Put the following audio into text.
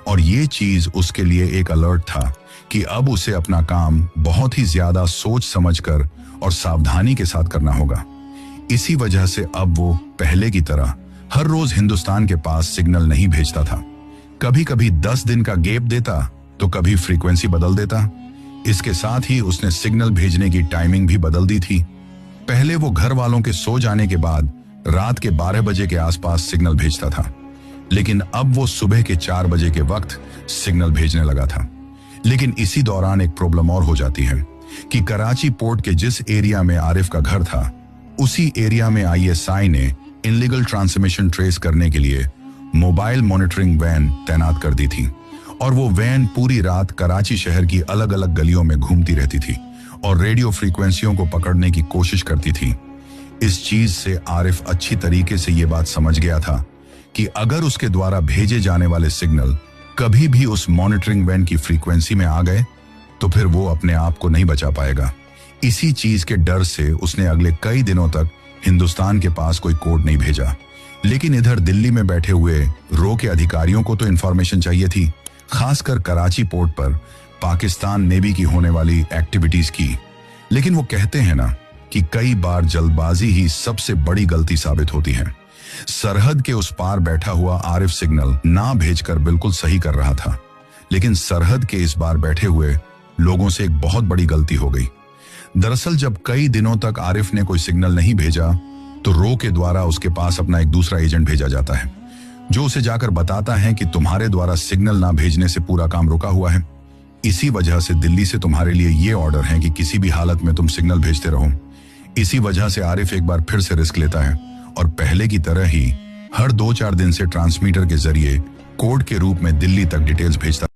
और ये चीज उसके लिए एक अलर्ट था कि अब उसे अपना काम बहुत ही ज्यादा सोच समझकर और सावधानी के साथ करना होगा। इसी वजह से अब वो पहले की तरह हर रोज हिंदुस्तान के पास सिग्नल नहीं भेजता था। कभी कभी 10 दिन का गैप देता तो कभी फ्रीक्वेंसी बदल देता। इसके साथ ही उसने सिग्नल भेजने की टाइमिंग भी बदल दी थी। पहले वो घर वालों के सो जाने के बाद रात के 12 बजे के आसपास सिग्नल भेजता था, लेकिन अब वो सुबह के 4 बजे के वक्त सिग्नल भेजने लगा था। लेकिन इसी दौरान एक प्रॉब्लम और हो जाती है कि कराची पोर्ट के जिस एरिया में आरिफ का घर था, उसी एरिया में ISI ने इनलीगल ट्रांसमिशन ट्रेस करने के लिए मोबाइल मॉनिटरिंग वैन तैनात कर दी थी और वो वैन पूरी रात कराची शहर की अलग अलग गलियों में घूमती रहती थी और रेडियो फ्रीक्वेंसियों को पकड़ने की कोशिश करती थी। इस चीज से आरिफ अच्छी तरीके से ये बात समझ गया था कि अगर उसके द्वारा भेजे जाने वाले सिग्नल कभी भी उस मॉनिटरिंग वैन की फ्रीक्वेंसी में आ गए तो फिर वो अपने आप को नहीं बचा पाएगा। इसी चीज के डर से उसने अगले कई दिनों तक हिंदुस्तान के पास कोई कोड नहीं भेजा। लेकिन इधर दिल्ली में बैठे हुए रो के अधिकारियों को तो इंफॉर्मेशन चाहिए थी, खासकर कराची पोर्ट पर पाकिस्तान नेवी की होने वाली एक्टिविटीज की। लेकिन वो कहते हैं ना कि कई बार जल्दबाजी ही सबसे बड़ी गलती साबित होती है। सरहद के उस पार बैठा हुआ आरिफ सिग्नल ना भेजकर बिल्कुल सही कर रहा था, लेकिन सरहद के इस बार बैठे हुए लोगों से एक बहुत बड़ी गलती हो गई। दरअसल जब कई दिनों तक आरिफ ने कोई सिग्नल नहीं भेजा तो रो के द्वारा उसके पास अपना एक दूसरा एजेंट भेजा जाता है, जो उसे जाकर बताता है कि तुम्हारे द्वारा सिग्नल ना भेजने से पूरा काम रुका हुआ है। इसी वजह से दिल्ली से तुम्हारे लिए ये ऑर्डर है कि किसी भी हालत में तुम सिग्नल भेजते रहो। इसी वजह से आरिफ एक बार फिर से रिस्क लेता है और पहले की तरह ही हर 2-4 दिन से ट्रांसमीटर के जरिए कोड के रूप में दिल्ली तक डिटेल्स भेजता